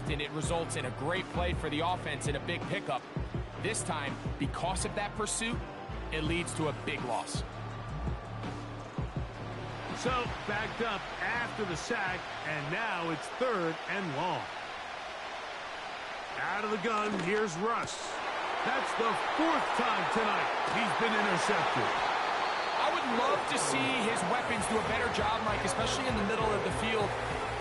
often it results in a great play for the offense and a big pickup. This time, because of that pursuit, it leads to a big loss. So, backed up after the sack, and now it's 3rd and long. Out of the gun, here's Russ. That's the 4th time tonight he's been intercepted. I would love to see his weapons do a better job, Mike, especially in the middle of the field,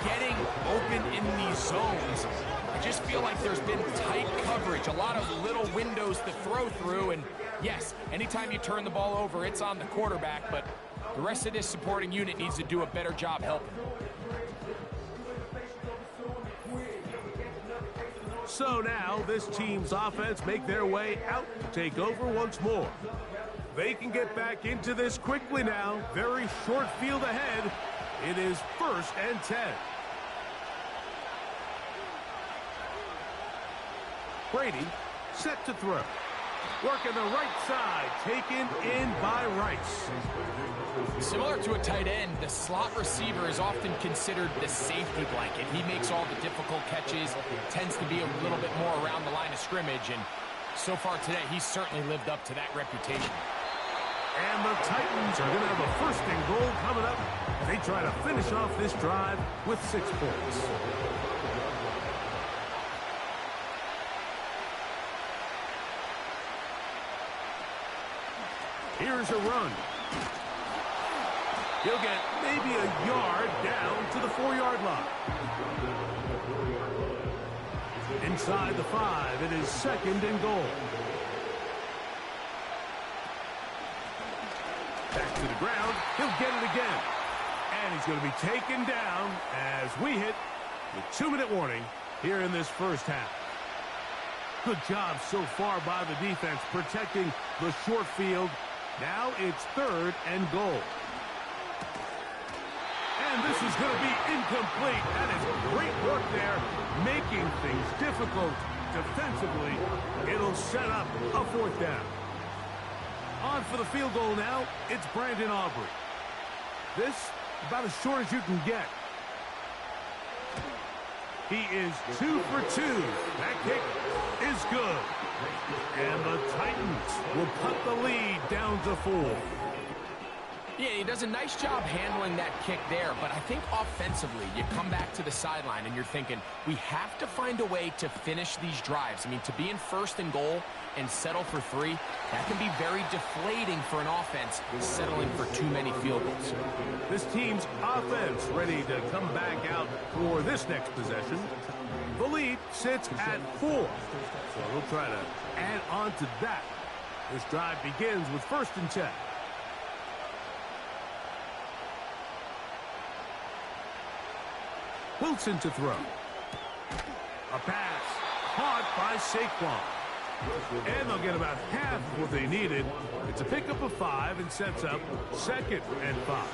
getting open in these zones. I just feel like there's been tight coverage, a lot of little windows to throw through, and yes, anytime you turn the ball over, it's on the quarterback, but the rest of this supporting unit needs to do a better job helping. So now this team's offense make their way out to take over once more. They can get back into this quickly now. Very short field ahead. It is 1st and 10. Brady set to throw. Working the right side, taken in by Rice. Similar to a tight end, the slot receiver is often considered the safety blanket. He makes all the difficult catches, tends to be a little bit more around the line of scrimmage, and so far today, he's certainly lived up to that reputation. And the Titans are going to have a 1st and goal coming up. They try to finish off this drive with 6 points. Here's a run. He'll get maybe a yard down to the 4-yard line. Inside the 5, it is 2nd and goal. Back to the ground. He'll get it again. And he's going to be taken down as we hit the 2-minute warning here in this first half. Good job so far by the defense protecting the short field. Now it's 3rd and goal. And this is going to be incomplete. That is great work there, making things difficult defensively. It'll set up a 4th down. On for the field goal now, it's Brandon Aubrey. This, about as short as you can get. He is 2 for 2. That kick is good. And the Titans will cut the lead down to 4. Yeah, he does a nice job handling that kick there, but I think offensively, you come back to the sideline and you're thinking, we have to find a way to finish these drives. I mean, to be in 1st and goal and settle for 3, that can be very deflating for an offense settling for too many field goals. This team's offense ready to come back out for this next possession. The lead sits at 4, so we'll try to add on to that. This drive begins with 1st and 10. Wilson to throw. A pass caught by Saquon. And they'll get about half of what they needed. It's a pickup of 5 and sets up 2nd and 5.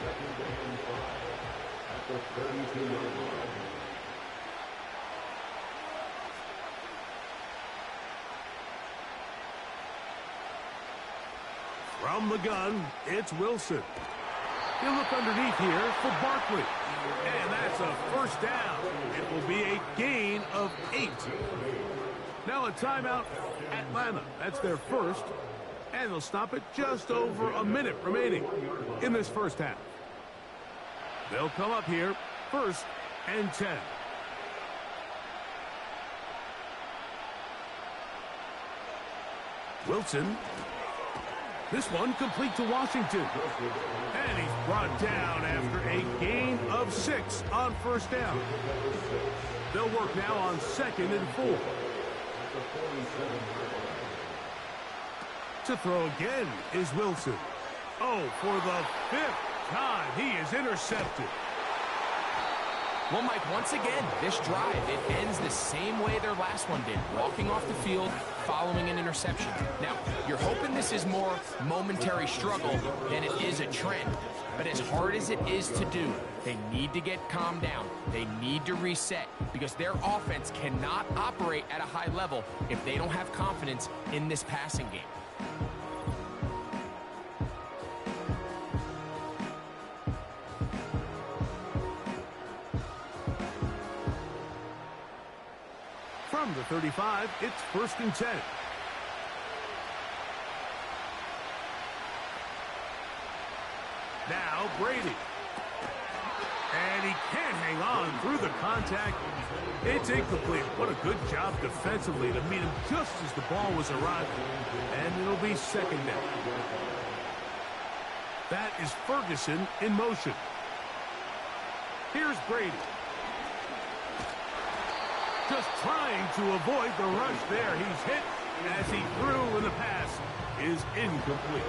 From the gun, it's Wilson. He'll look underneath here for Barkley. And that's a 1st down. It will be a gain of 8. Now a timeout, Atlanta. That's their 1st. And they'll stop it just over a minute remaining in this first half. They'll come up here, 1st and 10. Wilson. This one complete to Washington. And he's brought down after a gain of 6 on 1st down. They'll work now on 2nd and 4. To throw again is Wilson. Oh, for the 5th time, he is intercepted. Well, Mike, once again, this drive, it ends the same way their last one did, walking off the field, following an interception. Now, you're hoping this is more momentary struggle than it is a trend. But as hard as it is to do, they need to get calmed down. They need to reset because their offense cannot operate at a high level if they don't have confidence in this passing game. From the 35, it's 1st and 10. Now Brady. And he can't hang on through the contact. It's incomplete. What a good job defensively to meet him just as the ball was arriving. And it'll be 2nd down. That is Ferguson in motion. Here's Brady. Just trying to avoid the rush there. He's hit as he threw, and the pass is incomplete.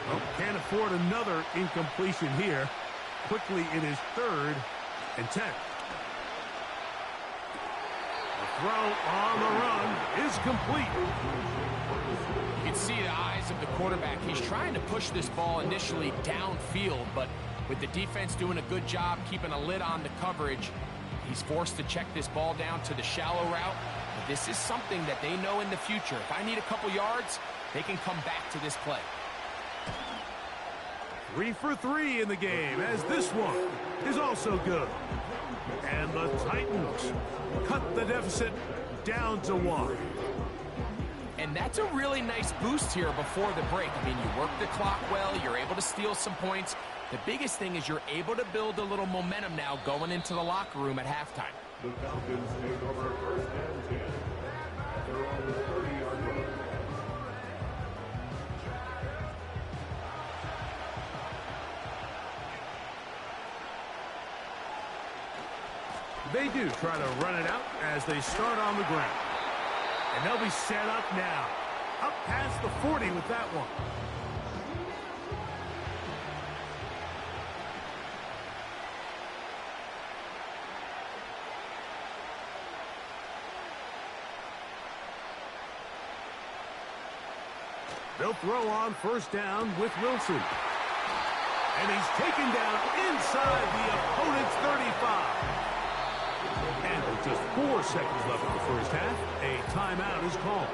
Well, can't afford another incompletion here. Quickly, it is 3rd and 10. The throw on the run is complete. You can see the eyes of the quarterback. He's trying to push this ball initially downfield, but with the defense doing a good job keeping a lid on the coverage, he's forced to check this ball down to the shallow route. But this is something that they know in the future. If I need a couple yards, they can come back to this play. 3 for 3 in the game, as this one is also good. And the Titans cut the deficit down to 1. And that's a really nice boost here before the break. I mean, you work the clock well, you're able to steal some points. The biggest thing is you're able to build a little momentum now going into the locker room at halftime. The Falcons take over 1st and 10. They're on the 30-yard line. They do try to run it out as they start on the ground. And they'll be set up now. Up past the 40 with that one. They'll throw on 1st down with Wilson. And he's taken down inside the opponent's 35. And with just 4 seconds left in the 1st half, a timeout is called.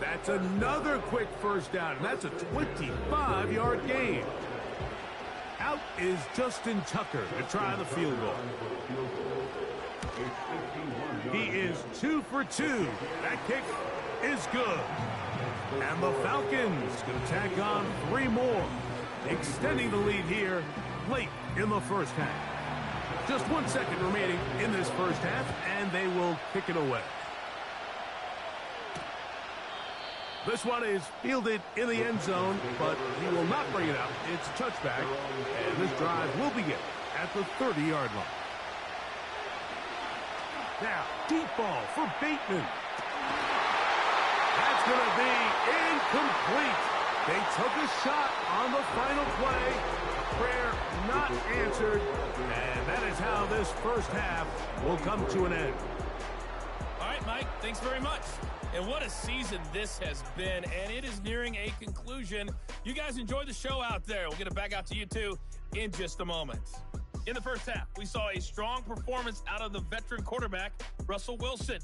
That's another quick 1st down, and that's a 25-yard gain. Out is Justin Tucker to try the field goal. He is 2 for 2. That kick is good. And the Falcons going to tack on 3 more, extending the lead here late in the 1st half. Just 1 second remaining in this 1st half, and they will kick it away. This one is fielded in the end zone, but he will not bring it out. It's a touchback, and this drive will begin at the 30-yard line. Now, deep ball for Bateman. That's going to be incomplete. They took a shot on the final play. Prayer not answered, and that is how this 1st half will come to an end. All right, Mike, thanks very much. And what a season this has been, and it is nearing a conclusion. You guys enjoy the show out there. We'll get it back out to you, too, in just a moment. In the 1st half, we saw a strong performance out of the veteran quarterback, Russell Wilson.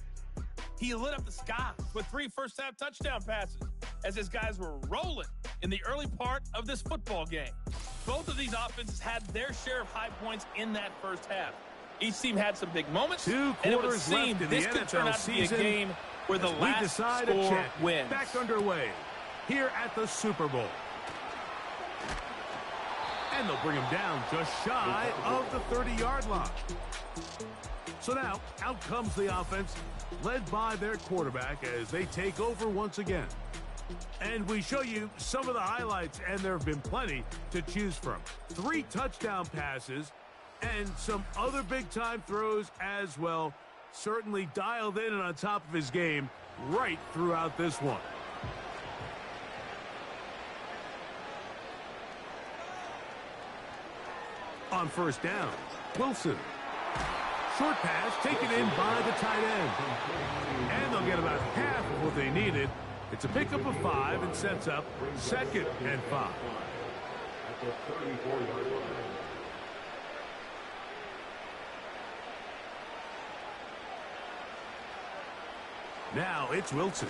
He lit up the sky with 3 first-half touchdown passes as his guys were rolling in the early part of this football game. Both of these offenses had their share of high points in that 1st half. Each team had some big moments, 2 and it would quarters seem left in this the could turn NFL out to be a season. game where the last score wins. Back underway here at the Super Bowl. And they'll bring him down just shy of the 30-yard line. So now, out comes the offense, led by their quarterback as they take over once again. And we show you some of the highlights, and there have been plenty to choose from. 3 touchdown passes and some other big-time throws as well. Certainly dialed in and on top of his game right throughout this one. On 1st down, Wilson. Short pass taken in by the tight end. And they'll get about half of what they needed. It's a pickup of 5 and sets up 2nd and 5. At the 34-yard line. Now it's Wilson.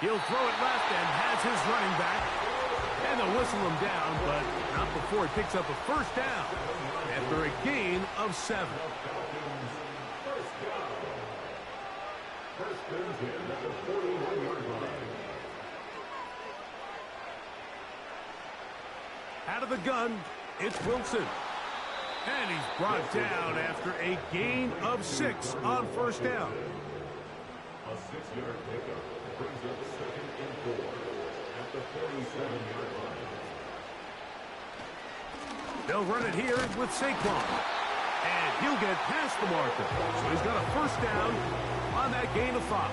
He'll throw it left and has his running back. And they'll whistle him down, but not before he picks up a 1st down after a gain of 7. 41-yard line. Out of the gun, it's Wilson. And he's brought down after a gain of 6 on first down. A 6-yard pickup brings up 2nd and 4 at the 47-yard line. They'll run it here with Saquon. And he'll get past the marker. So he's got a first down on that gain of 5.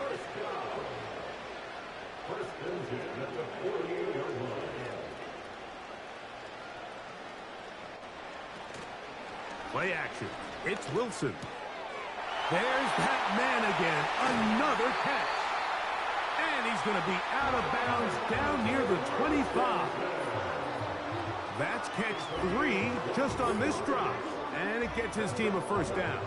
First down. First and 10 at the 48-yard line. Play action. It's Wilson. There's that man again. Another catch. And he's going to be out of bounds down near the 25. That's catch 3 just on this drive. And it gets his team a first down.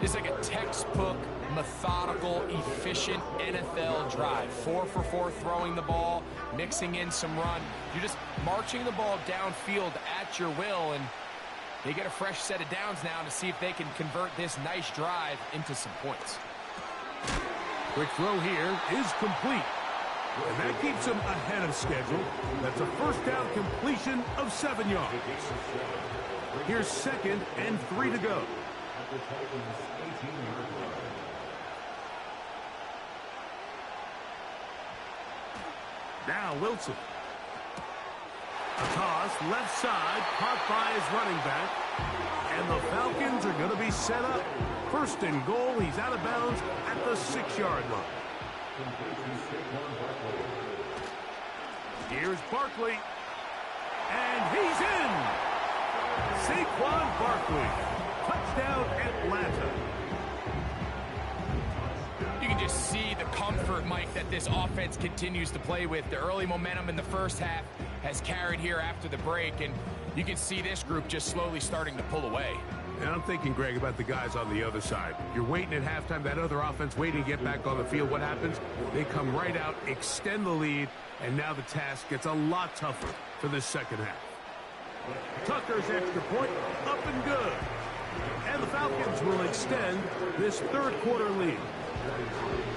It's like a textbook, methodical, efficient NFL drive. 4 for 4 throwing the ball, mixing in some run. You're just marching the ball downfield at your will, and they get a fresh set of downs now to see if they can convert this nice drive into some points. Quick throw here is complete. And that keeps him ahead of schedule. That's a first down completion of 7 yards. Here's 2nd and 3 to go. At the Titans' 18-yard line. Now Wilson. A toss left side, caught by his running back. And the Falcons are going to be set up. First and goal, he's out of bounds at the 6-yard line. Here's Barkley. And he's in. Saquon Barkley. Touchdown Atlanta. You can just see the comfort, Mike, that this offense continues to play with. The early momentum in the first half has carried here after the break, and you can see this group just slowly starting to pull away. And I'm thinking, Greg, about the guys on the other side. You're waiting at halftime, that other offense waiting to get back on the field. What happens? They come right out, extend the lead, and now the task gets a lot tougher for this second half. Tucker's extra point, up and good. And the Falcons will extend this third quarter lead.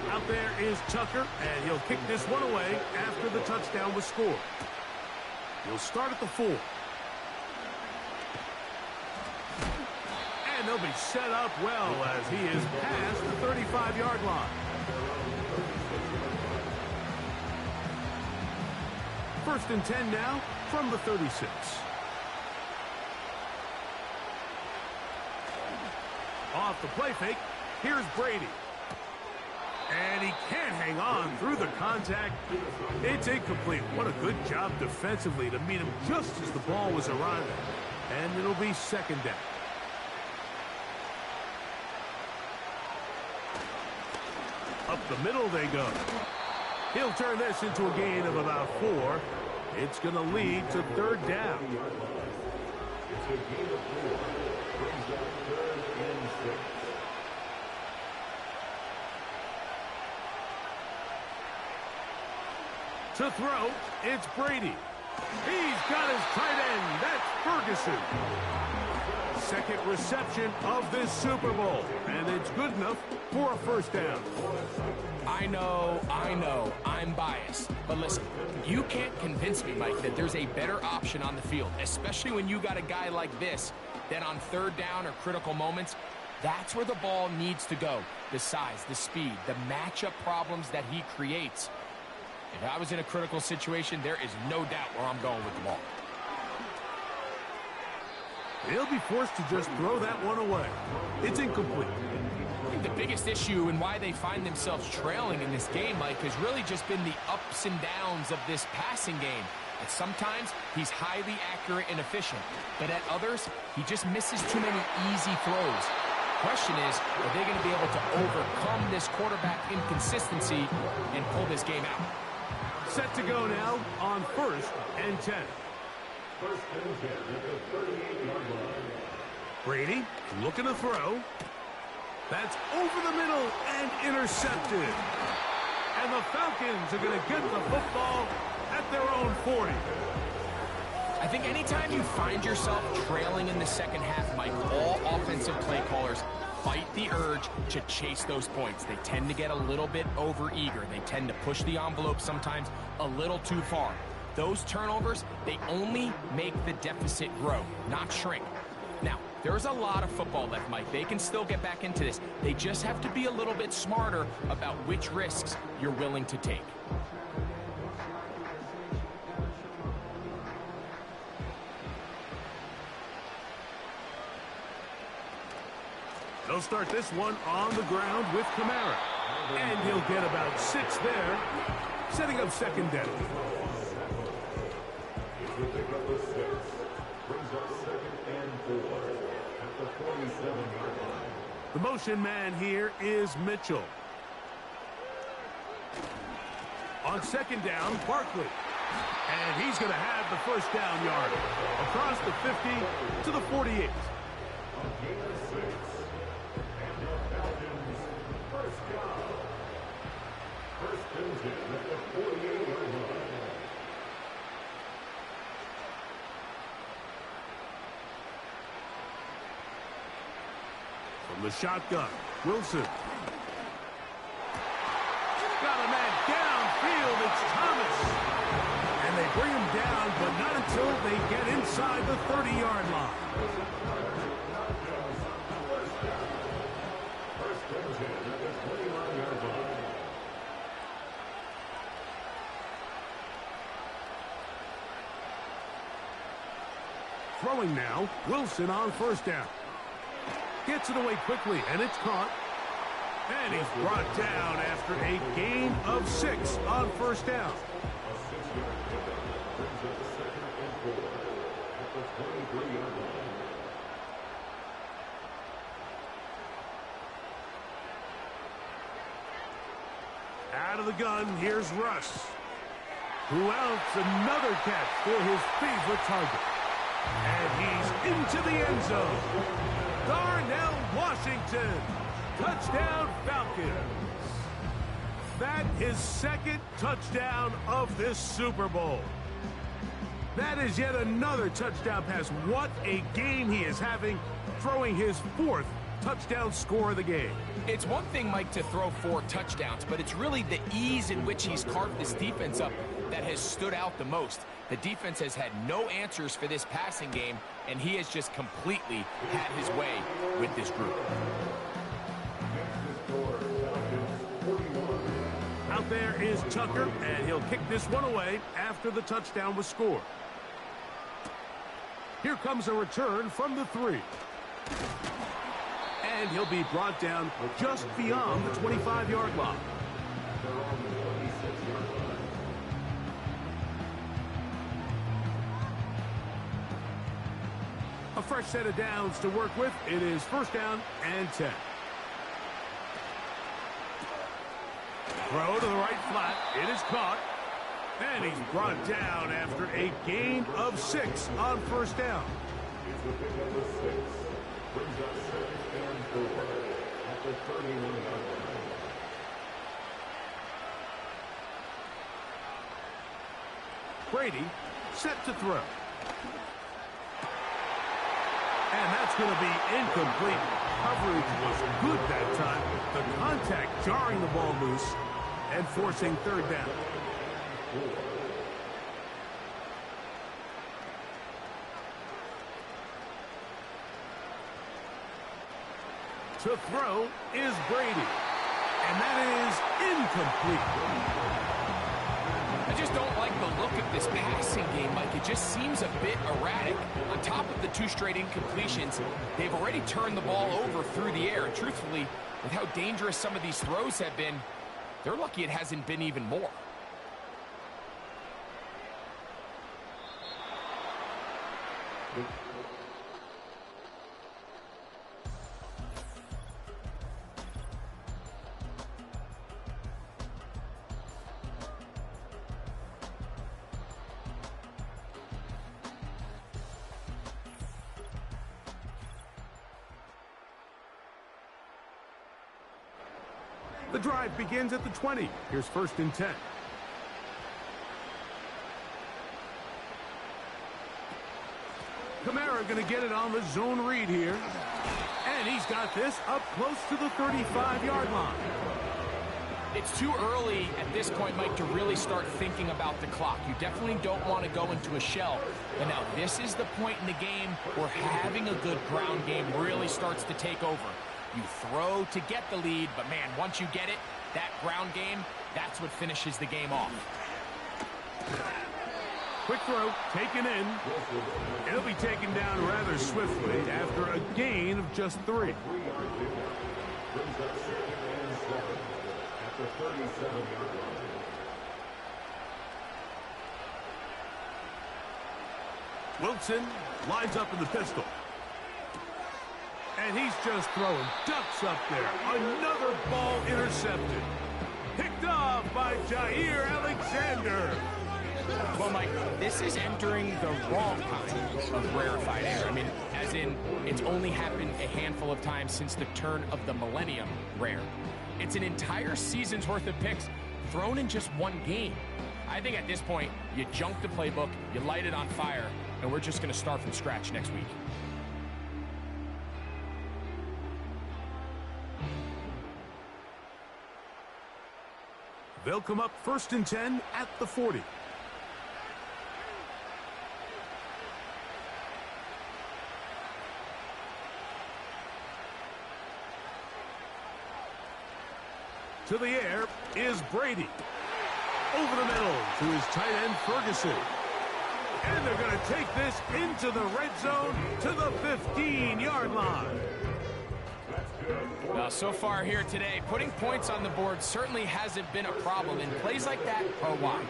Out there is Tucker, and he'll kick this one away after the touchdown was scored. He'll start at the 4. And they'll be set up well as he is past the 35-yard line. First and 10 now from the 36. Off the play fake, here's Brady. And he can't hang on through the contact. It's incomplete. What a good job defensively to meet him just as the ball was arriving. And it'll be second down. Up the middle they go. He'll turn this into a gain of about 4. It's going to lead to third down. It's a gain of 4. Brings up 3rd and 6. To throw, it's Brady. He's got his tight end. That's Ferguson. Second reception of this Super Bowl, and it's good enough for a first down. I know, I'm biased. But listen, you can't convince me, Mike, that there's a better option on the field, especially when you got a guy like this, that on third down or critical moments, that's where the ball needs to go. The size, the speed, the matchup problems that he creates. If I was in a critical situation, there is no doubt where I'm going with the ball. He'll be forced to just throw that one away. It's incomplete. I think the biggest issue and why they find themselves trailing in this game, Mike, has really just been the ups and downs of this passing game. And sometimes he's highly accurate and efficient, but at others, he just misses too many easy throws. Question is, are they going to be able to overcome this quarterback inconsistency and pull this game out? Set to go now on 1st and 10. First and 10 at the 38-yard line. Brady looking to throw. That's over the middle and intercepted. And the Falcons are going to get the football at their own 40. I I think anytime you find yourself trailing in the second half, Mike, all offensive play callers fight the urge to chase those points. They tend to get a little bit overeager. They tend to push the envelope sometimes a little too far. Those turnovers, they only make the deficit grow, not shrink. Now, there's a lot of football left, Mike. They can still get back into this. They just have to be a little bit smarter about which risks you're willing to take. They'll start this one on the ground with Kamara. And he'll get about 6 there, setting up second down. He'll pick up the 6. Brings up 2nd and 4 at the 47-yard line. The motion man here is Mitchell. On second down, Barkley. And he's going to have the first down yard. Across the 50 to the 48. From the shotgun, Wilson. Got a man downfield. It's Thomas. And they bring him down, but not until they get inside the 30-yard line. Throwing now, Wilson on first down. Gets it away quickly, and it's caught. And he's brought down after a gain of 6 on first down. A 6-yard pickup brings up 2nd and 4 at the 23-yard line. Out of the gun, here's Russ. Who else? Another catch for his favorite target. And he's into the end zone. Darnell Washington. Touchdown Falcons. That is second touchdown of this Super Bowl. That is yet another touchdown pass. What a game he is having, throwing his 4th touchdown score of the game. It's one thing, Mike, to throw 4 touchdowns, but it's really the ease in which he's carved this defense up that has stood out the most. The defense has had no answers for this passing game, and he has just completely had his way with this group. Out there is Tucker, and he'll kick this one away after the touchdown was scored. Here comes a return from the 3. And he'll be brought down just beyond the 25-yard line. A fresh set of downs to work with. It is first down and 10. Throw to the right flat. It is caught. And he's brought down after a gain of 6 on first down. It's the pick of the 6. Brings up 2nd and 4 at the 31-yard line. Brady set to throw. And that's going to be incomplete. Coverage was good that time. The contact jarring the ball loose and forcing third down. To throw is Brady. And that is incomplete. I just don't like the look of this passing game, Mike. It just seems a bit erratic. On top of the 2 straight incompletions, they've already turned the ball over through the air. And truthfully, with how dangerous some of these throws have been, they're lucky it hasn't been even more. The drive begins at the 20. Here's first and 10. Kamara going to get it on the zone read here. And he's got this up close to the 35-yard line. It's too early at this point, Mike, to really start thinking about the clock. You definitely don't want to go into a shell. But now this is the point in the game where having a good ground game really starts to take over. You throw to get the lead, but man, once you get it, that ground game, that's what finishes the game off. Quick throw, taken in. It'll be taken down rather swiftly after a gain of just 3. At the 37-yard line. Wilson lines up in the pistol. And he's just throwing ducks up there. Another ball intercepted. Picked off by Jair Alexander. Well, Mike, this is entering the wrong kind of rarefied air. I mean, as in, it's only happened a handful of times since the turn of the millennium rare. It's an entire season's worth of picks thrown in just one game. I think at this point, you junk the playbook, you light it on fire, and we're just going to start from scratch next week. They'll come up 1st and 10 at the 40. To the air is Brady. Over the middle to his tight end, Ferguson. And they're going to take this into the red zone to the 15-yard line. Well, so far here today, putting points on the board certainly hasn't been a problem, and plays like that are why.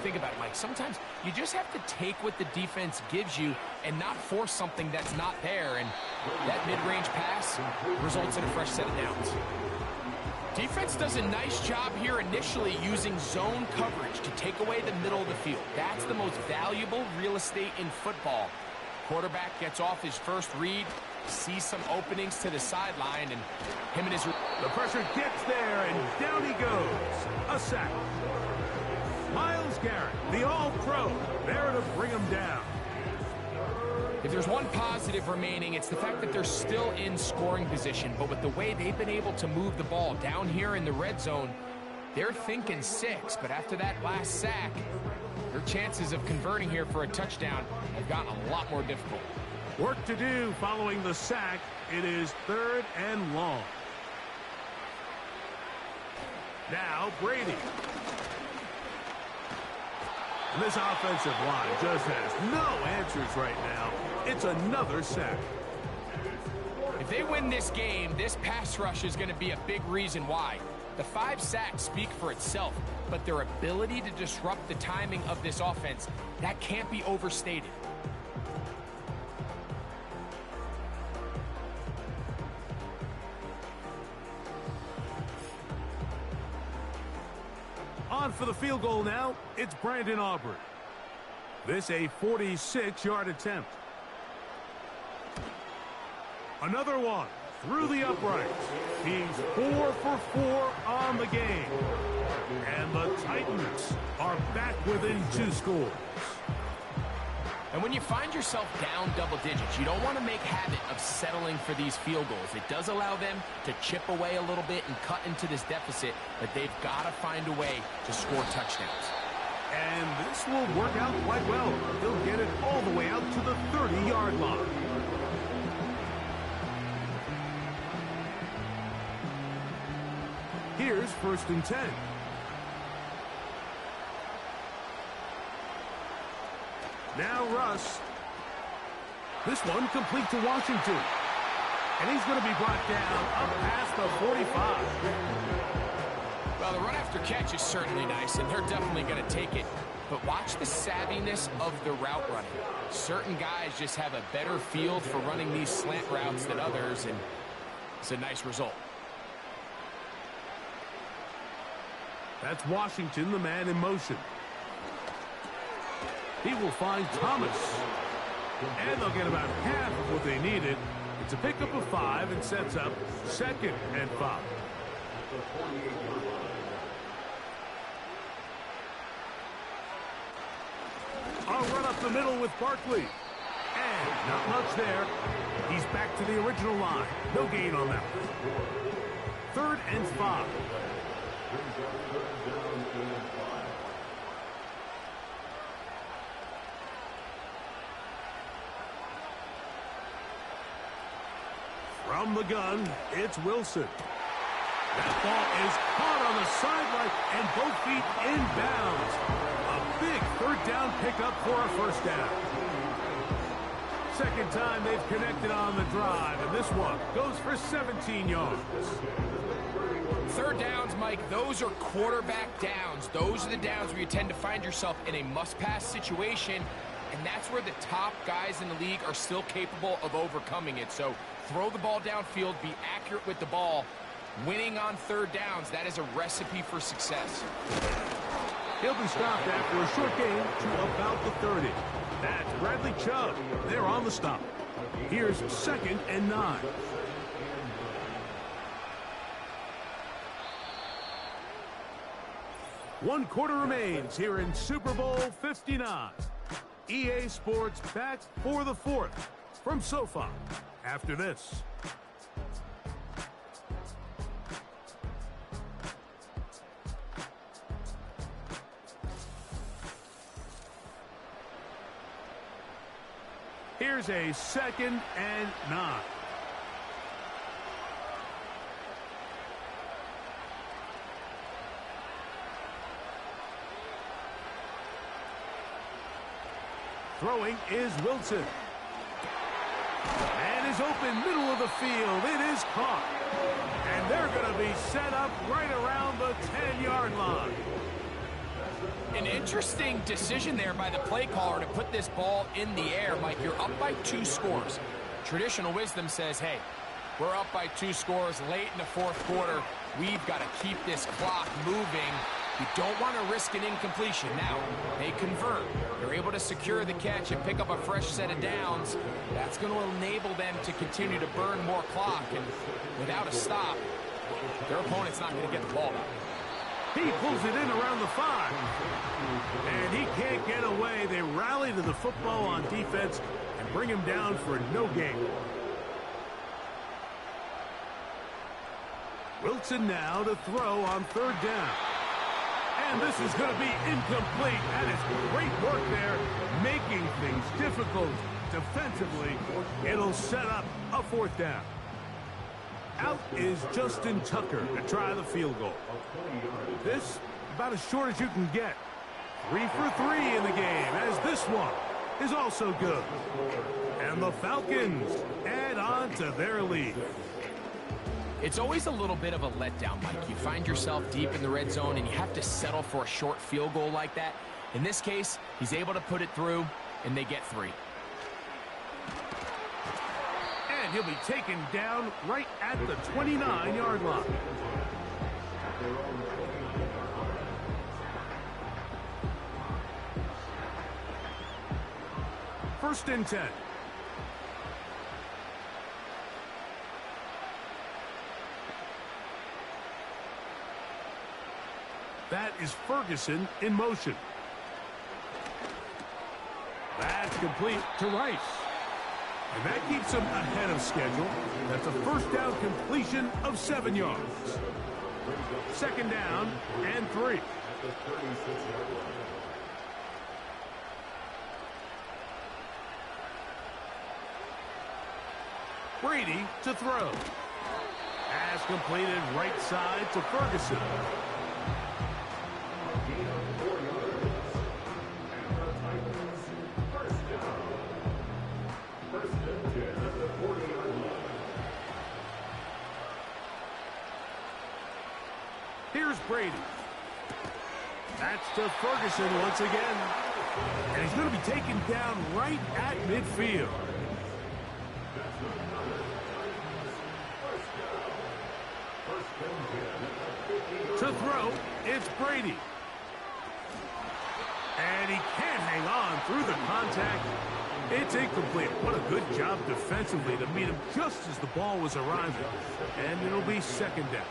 Think about it, Mike. Sometimes you just have to take what the defense gives you and not force something that's not there, and that mid-range pass results in a fresh set of downs. Defense does a nice job here initially using zone coverage to take away the middle of the field. That's the most valuable real estate in football. Quarterback gets off his first read, sees some openings to the sideline, and him and his... The pressure gets there, and down he goes. A sack. Myles Garrett, the All-Pro, there to bring him down. If there's one positive remaining, it's the fact that they're still in scoring position. But with the way they've been able to move the ball down here in the red zone, they're thinking 6. But after that last sack, their chances of converting here for a touchdown have gotten a lot more difficult. Work to do following the sack. It is 3rd and long. Now Brady. And this offensive line just has no answers right now. It's another sack. If they win this game, this pass rush is going to be a big reason why. The 5 sacks speak for itself, but their ability to disrupt the timing of this offense, that can't be overstated. On for the field goal now, it's Brandon Aubrey. This a 46-yard attempt. Another one through the uprights. He's 4 for 4 on the game. And the Titans are back within 2 scores. And when you find yourself down double digits, you don't want to make habit of settling for these field goals. It does allow them to chip away a little bit and cut into this deficit, but they've got to find a way to score touchdowns. And this will work out quite well. He'll get it all the way out to the 30-yard line. Here's 1st and 10. Now Russ. This one complete to Washington. And he's going to be brought down up past the 45. Well, the run after catch is certainly nice, and they're definitely going to take it. But watch the savviness of the route running. Certain guys just have a better feel for running these slant routes than others, and it's a nice result. That's Washington, the man in motion. He will find Thomas. And they'll get about half of what they needed. It's a pickup of 5 and sets up 2nd and 5. I'll run up the middle with Barkley. And Not much there. He's back to the original line. No gain on that one. 3rd and 5. From the gun, it's Wilson. That ball is caught on the sideline and both feet inbounds. A big 3rd down pickup for a 1st down. Second time they've connected on the drive, and this one goes for 17 yards. 3rd downs, Mike, those are quarterback downs. Those are the downs where you tend to find yourself in a must-pass situation, and that's where the top guys in the league are still capable of overcoming it. So throw the ball downfield, be accurate with the ball. Winning on 3rd downs, that is a recipe for success. He'll be stopped after a short gain to about the 30. That's Bradley Chubb. They're on the stop. Here's 2nd and 9. One quarter remains here in Super Bowl 59. EA Sports back for the 4th from SoFi after this. Here's a 2nd and 9. Throwing is Wilson. And is open middle of the field. It is caught. And they're going to be set up right around the 10-yard line. An interesting decision there by the play caller to put this ball in the air. Mike, you're up by 2 scores. Traditional wisdom says, hey, we're up by 2 scores late in the 4th quarter. We've got to keep this clock moving. You don't want to risk an incompletion. Now, they convert. They're able to secure the catch and pick up a fresh set of downs. That's going to enable them to continue to burn more clock. And without a stop, their opponent's not going to get the ball back. He pulls it in around the 5. And he can't get away. They rally to the football on defense and bring him down for no gain. Wilson now to throw on 3rd down. And this is going to be incomplete. That is great work there, making things difficult defensively. It'll set up a 4th down. Out is Justin Tucker to try the field goal. This, about as short as you can get. 3 for 3 in the game, as this one is also good. And the Falcons add on to their lead. It's always a little bit of a letdown, Mike. You find yourself deep in the red zone, and you have to settle for a short field goal like that. In this case, he's able to put it through, and they get 3. And he'll be taken down right at the 29-yard line. First and 10. That is Ferguson in motion. That's complete to Rice. And that keeps him ahead of schedule. That's a 1st down completion of 7 yards. 2nd down and 3. Brady to throw. Pass completed right side to Ferguson. Here's Brady. That's to Ferguson once again. And he's going to be taken down right at midfield. To throw, it's Brady. And he can't hang on through the contact. It's incomplete. What a good job defensively to meet him just as the ball was arriving. And it'll be 2nd down.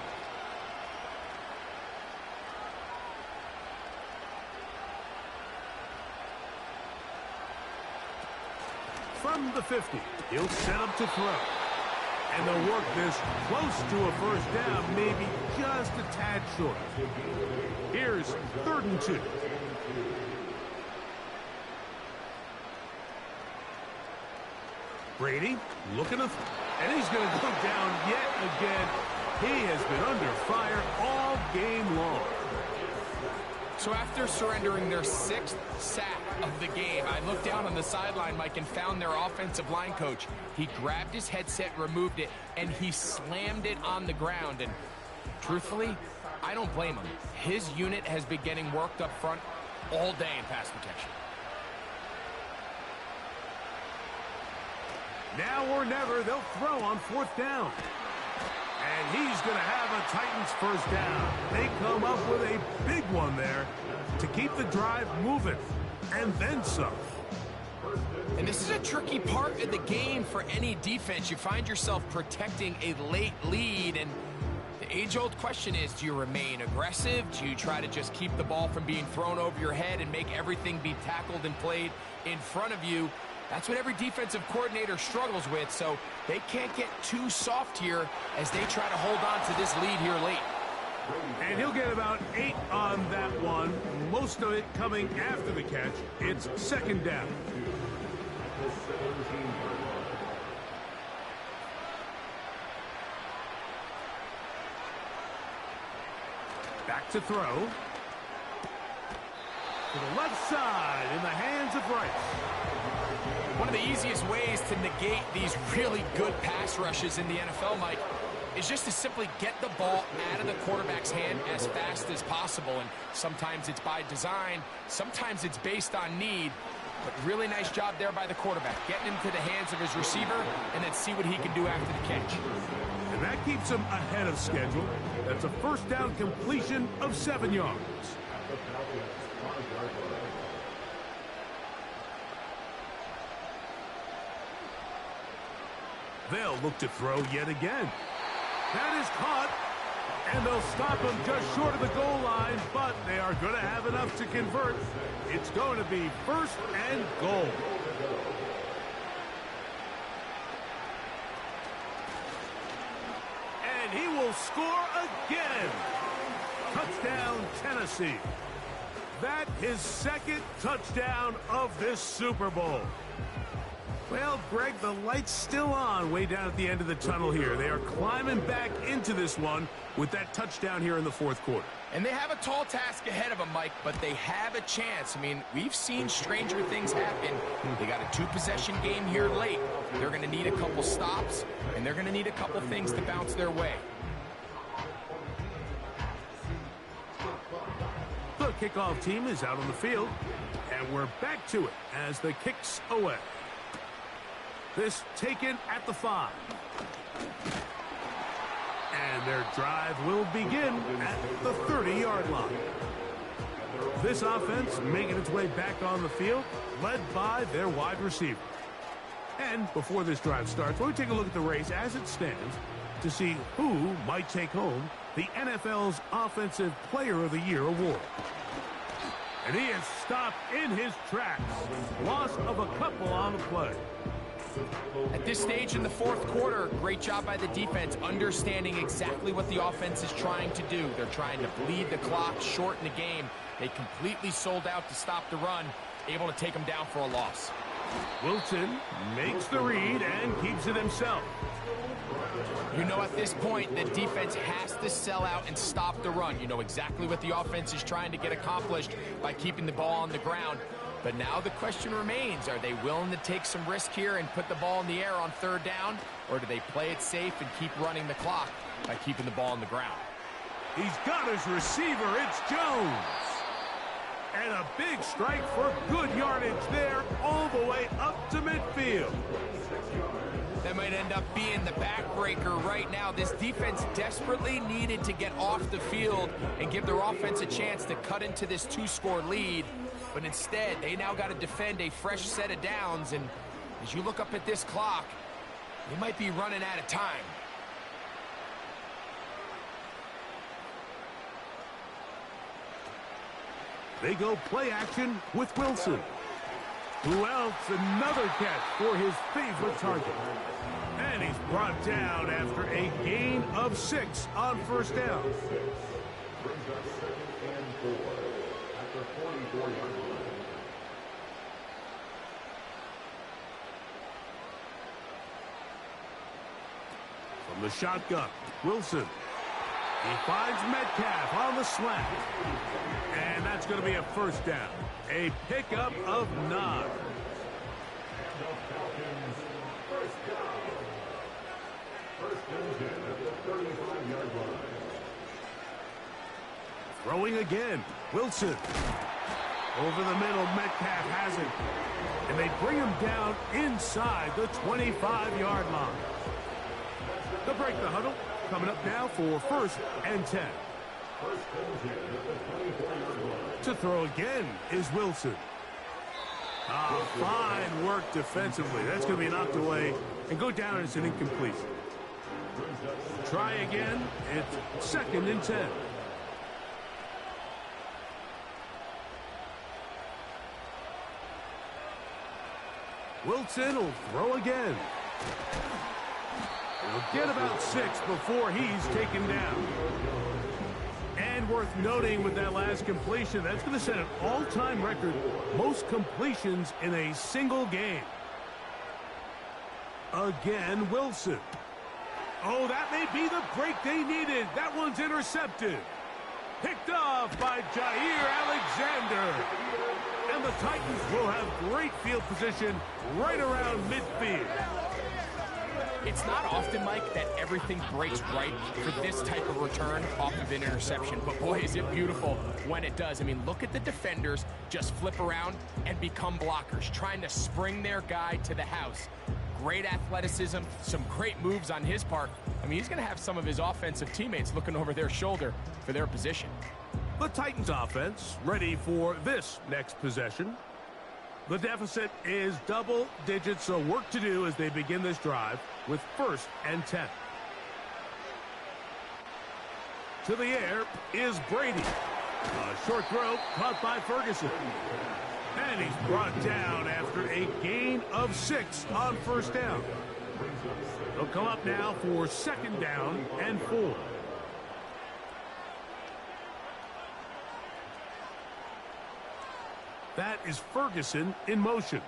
From the 50. He'll set up to throw. And they'll work this close to a first down, maybe just a tad short. Here's 3rd and 2. Brady looking to, and he's going to go down yet again. He has been under fire all game long. So after surrendering their 6th sack of the game, I looked down on the sideline, Mike, and found their offensive line coach. He grabbed his headset, removed it, and he slammed it on the ground. And truthfully, I don't blame him. His unit has been getting worked up front all day in pass protection. Now or never, they'll throw on 4th down. And he's going to have a Titans first down. They come up with a big one there to keep the drive moving. And then some. And this is a tricky part of the game for any defense. You find yourself protecting a late lead, and the age-old question is, do you remain aggressive? Do you try to just keep the ball from being thrown over your head and make everything be tackled and played in front of you? That's what every defensive coordinator struggles with, so they can't get too soft here as they try to hold on to this lead here late. And he'll get about 8 on that one, most of it coming after the catch. It's 2nd down. Back to throw. To the left side in the hands of Rice. One of the easiest ways to negate these really good pass rushes in the NFL, Mike, is just to simply get the ball out of the quarterback's hand as fast as possible. And sometimes it's by design, sometimes it's based on need. But really nice job there by the quarterback, getting into the hands of his receiver and then see what he can do after the catch. And that keeps him ahead of schedule. That's a first down completion of 7 yards. They'll look to throw yet again. That is caught, and they'll stop him just short of the goal line, but they are going to have enough to convert. It's going to be 1st and goal. And he will score again. Touchdown, Tennessee. That his 2nd touchdown of this Super Bowl. Well, Greg, the light's still on way down at the end of the tunnel here. They are climbing back into this one with that touchdown here in the 4th quarter. And they have a tall task ahead of them, Mike, but they have a chance. I mean, we've seen stranger things happen. They got a 2-possession game here late. They're going to need a couple stops, and they're going to need a couple things to bounce their way. The kickoff team is out on the field, and we're back to it as the kick's away. This taken at the 5. And their drive will begin at the 30-yard line. This offense making its way back on the field, led by their wide receiver. And before this drive starts, we'll take a look at the race as it stands to see who might take home the NFL's Offensive Player of the Year award. And he is stopped in his tracks. Loss of a couple on the play. At this stage in the 4th quarter, great job by the defense understanding exactly what the offense is trying to do. They're trying to bleed the clock, shorten the game. They completely sold out to stop the run, able to take them down for a loss. Wilson makes the read and keeps it himself. You know, at this point, the defense has to sell out and stop the run. You know exactly what the offense is trying to get accomplished by keeping the ball on the ground. But now the question remains, are they willing to take some risk here and put the ball in the air on 3rd down? Or do they play it safe and keep running the clock by keeping the ball on the ground? He's got his receiver. It's Jones. And a big strike for good yardage there all the way up to midfield. That might end up being the backbreaker right now. This defense desperately needed to get off the field and give their offense a chance to cut into this 2-score lead. But instead, they now got to defend a fresh set of downs. And as you look up at this clock, they might be running out of time. They go play action with Wilson. Who else? Another catch for his favorite target. And he's brought down after a gain of 6 on first down. Brings up 2nd and 4 at the 44-yard line. From the shotgun, Wilson. He finds Metcalf on the slant. And that's going to be a first down. A pickup of 9. The Falcons, first down. First and 10 at the 35-yard line. Throwing again, Wilson. Over the middle, Metcalf has it. And they bring him down inside the 25-yard line. They'll break the huddle. Coming up now for first and 10. First and 10 at the 24-yard line. To throw again is Wilson. Fine work defensively. That's going to be knocked away and go down as an incompletion. Try again. It's 2nd and 10. Wilson will throw again. He'll get about 6 before he's taken down. And worth noting with that last completion, that's going to set an all-time record, most completions in a single game. Again, Wilson. Oh, that may be the break they needed. That one's intercepted. Picked off by Jair Alexander. And the Titans will have great field position right around midfield. It's not often, Mike, that everything breaks right for this type of return off of an interception. But boy, is it beautiful when it does. I mean, look at the defenders just flip around and become blockers, trying to spring their guy to the house. Great athleticism, some great moves on his part. I mean, he's going to have some of his offensive teammates looking over their shoulder for their position. The Titans offense ready for this next possession. The deficit is double digits, so work to do as they begin this drive with first and 10. To the air is Brady. A short throw caught by Ferguson. And he's brought down after a gain of 6 on first down. They'll come up now for 2nd down and 4. That is Ferguson in motion.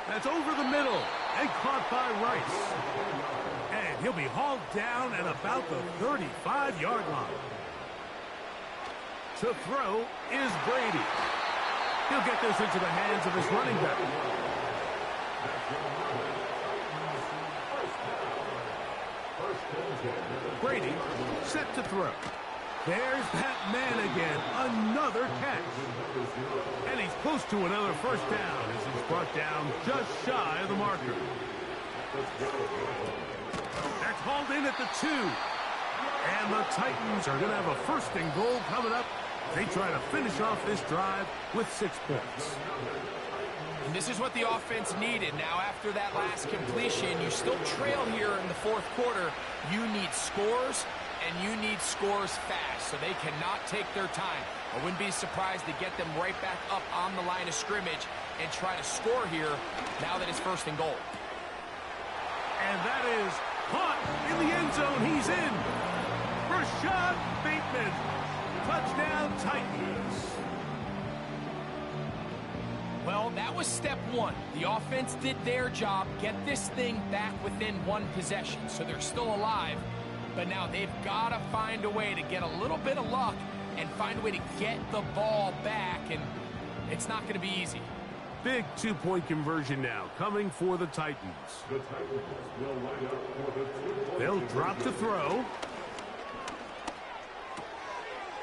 That's over the middle and caught by Rice. And he'll be hauled down at about the 35-yard line. To throw is Brady. He'll get this into the hands of his running back. Brady set to throw. There's that man again. Another catch. And he's close to another first down as he's brought down just shy of the marker. That's hauled in at the 2. And the Titans are going to have a first and goal coming up. They try to finish off this drive with 6 points. And this is what the offense needed. Now, after that last completion, you still trail here in the 4th quarter. You need scores, and you need scores fast, so they cannot take their time. I wouldn't be surprised to get them right back up on the line of scrimmage and try to score here now that it's first and goal. And that is caught in the end zone. He's in. Rashad Bateman. Touchdown, Titans. Well, that was step 1. The offense did their job, get this thing back within 1 possession, so they're still alive. But now they've got to find a way to get a little bit of luck and find a way to get the ball back, and it's not going to be easy. Big 2-point conversion now coming for the Titans. The Titans will line up for the 2-point. They'll drop to throw.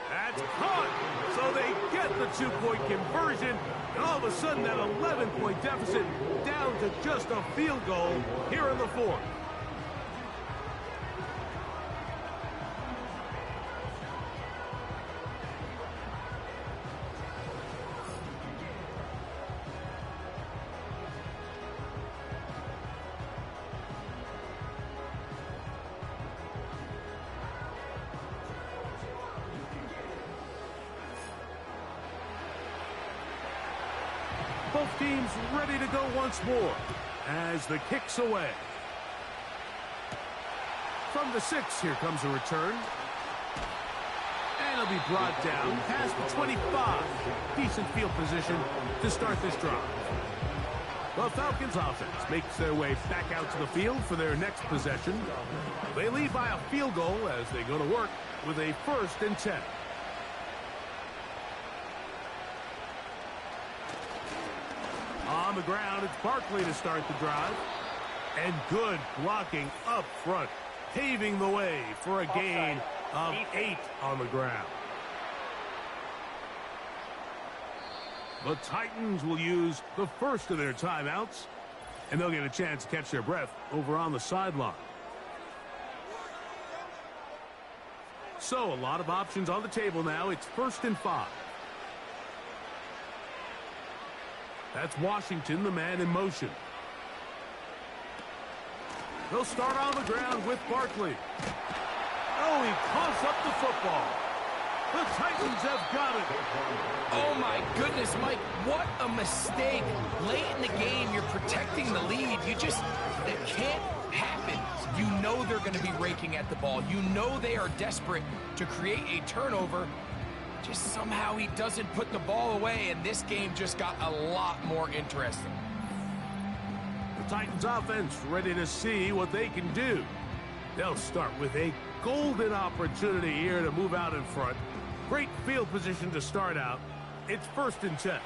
That's caught. So they get the 2-point conversion. And all of a sudden that 11-point deficit down to just a field goal here in the 4th. team's ready to go once more as the kick's away. From the 6, here comes a return. And it'll be brought down past the 25. Decent field position to start this drive. The Falcons offense makes their way back out to the field for their next possession. They lead by a field goal as they go to work with a 1st and 10. On the ground, it's Barkley to start the drive. And good blocking up front, paving the way for a gain of 8 on the ground. The Titans will use the first of their timeouts, and they'll get a chance to catch their breath over on the sideline. So, a lot of options on the table now. It's 1st and 5. That's Washington, the man in motion. They'll start on the ground with Barkley. Oh, he coughs up the football. The Titans have got it. Oh, my goodness, Mike, what a mistake. Late in the game, you're protecting the lead. It can't happen. You know they're going to be raking at the ball. You know they are desperate to create a turnover. Just somehow he doesn't put the ball away, and this game just got a lot more interesting. The Titans offense ready to see what they can do. They'll start with a golden opportunity here to move out in front. Great field position to start out. It's 1st and 10.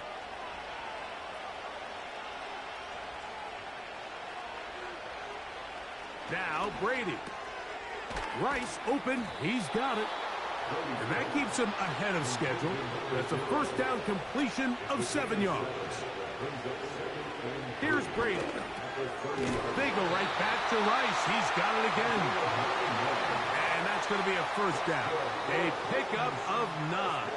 Now Brady. Rice open. He's got it. And that keeps him ahead of schedule. That's a 1st down completion of 7 yards. Here's Brady. They go right back to Rice. He's got it again. And that's going to be a 1st down. A pickup of 9.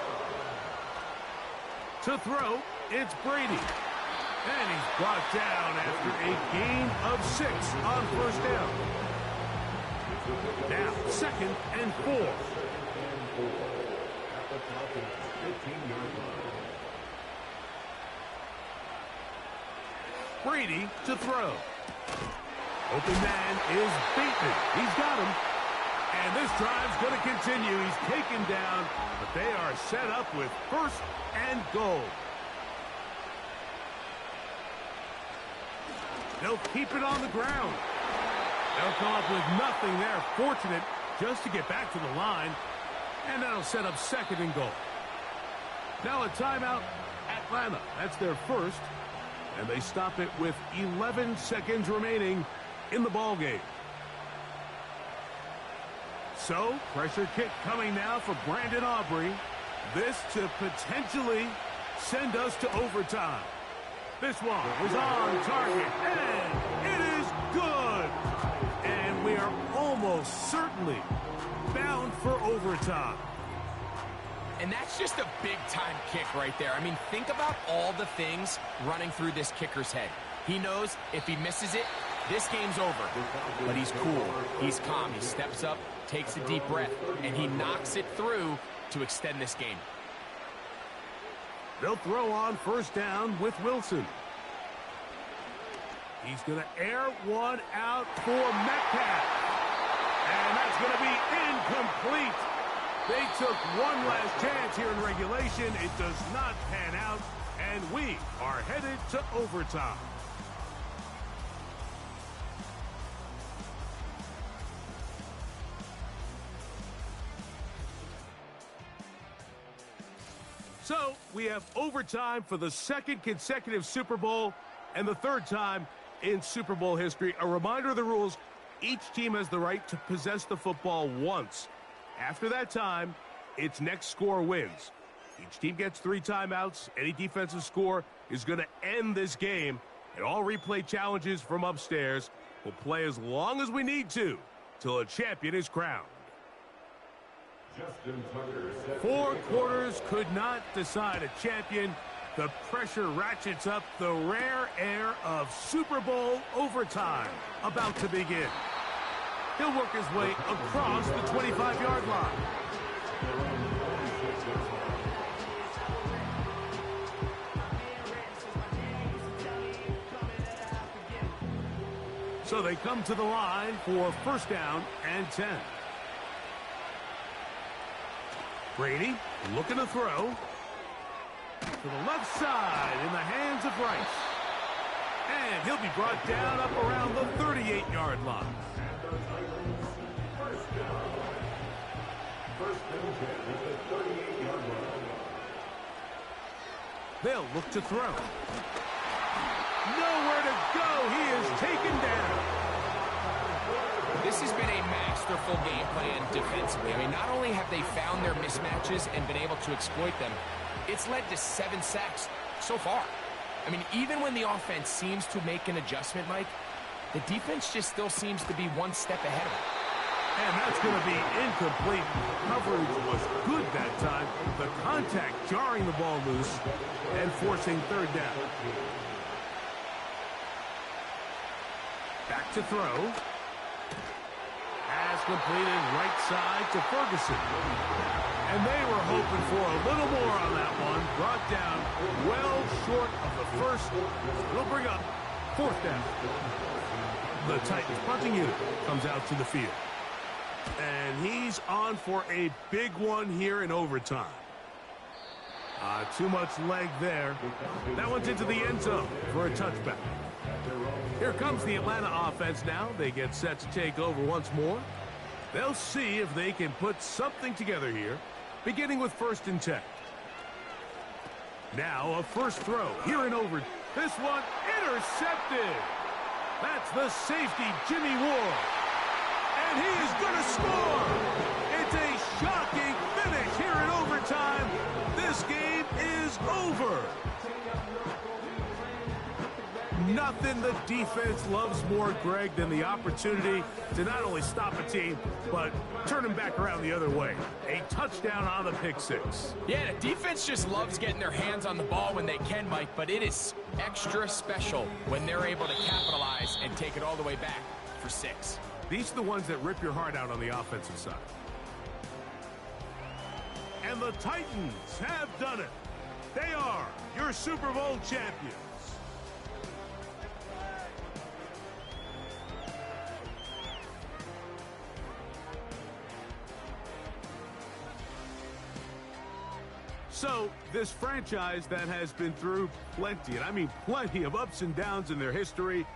To throw, it's Brady. And he's brought down after a gain of 6 on 1st down. Now, 2nd and 4. Brady to throw. Open man is Bateman. He's got him. And this drive's going to continue. He's taken down, but they are set up with 1st and goal. They'll keep it on the ground. They'll come up with nothing there. Fortunate just to get back to the line. And that'll set up 2nd and goal. Now a timeout, Atlanta. That's their 1st. And they stop it with 11 seconds remaining in the ballgame. So, pressure kick coming now for Brandon Aubrey. This to potentially send us to overtime. This one is on target, and it is good. And we are almost certainly bound for overtime. And that's just a big-time kick right there. I mean, think about all the things running through this kicker's head. He knows if he misses it, this game's over. But he's cool. He's calm. He steps up, takes a deep breath, and he knocks it through to extend this game. They'll throw on 1st down with Wilson. He's going to air one out for Metcalf. And that's going to be incomplete. They took one last chance here in regulation. It does not pan out, and we are headed to overtime. So, we have overtime for the 2nd consecutive Super Bowl and the 3rd time in Super Bowl history. A reminder of the rules: each team has the right to possess the football once. After that time, its next score wins. Each team gets 3 timeouts. Any defensive score is going to end this game. And all replay challenges from upstairs will play as long as we need to till a champion is crowned. 4 quarters could not decide a champion. The pressure ratchets up. The rare air of Super Bowl overtime about to begin. He'll work his way across the 25-yard line. So they come to the line for first down and 10. Brady looking to throw. To the left side in the hands of Rice. And he'll be brought down up around the 38-yard line. First down at the 38-yard line. They'll look to throw. Nowhere to go. He is taken down. This has been a masterful game plan defensively. I mean, not only have they found their mismatches and been able to exploit them, it's led to 7 sacks so far. I mean, even when the offense seems to make an adjustment, Mike, the defense just still seems to be one step ahead of it. And that's going to be incomplete. Coverage was good that time. The contact jarring the ball loose and forcing third down. Back to throw. Pass completed right side to Ferguson. And they were hoping for a little more on that one. Brought down well short of the first. It'll bring up fourth down. The Titans punting unit comes out to the field. And he's on for a big one here in overtime. Too much leg there. That one's into the end zone for a touchback. Here comes the Atlanta offense now. They get set to take over once more. They'll see if they can put something together here, beginning with first and 10. Now a first throw here and over. This one intercepted. That's the safety, Jimmy Ward. And he is going to score. It's a shocking finish here in overtime. This game is over. Nothing the defense loves more, Greg, than the opportunity to not only stop a team, but turn them back around the other way. A touchdown on the pick six. Yeah, the defense just loves getting their hands on the ball when they can, Mike, but it is extra special when they're able to capitalize and take it all the way back for 6. These are the ones that rip your heart out on the offensive side. And the Titans have done it. They are your Super Bowl champions. So, this franchise that has been through plenty, and I mean plenty of ups and downs in their history,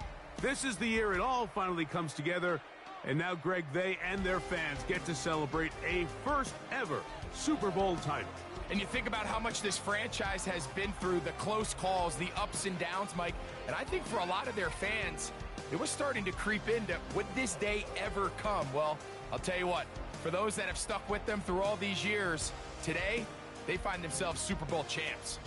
this is the year it all finally comes together. And now, Greg, they and their fans get to celebrate a first ever Super Bowl title. And you think about how much this franchise has been through, the close calls, the ups and downs, Mike. And I think for a lot of their fans, it was starting to creep into, would this day ever come? Well, I'll tell you what, for those that have stuck with them through all these years, today, they find themselves Super Bowl champs.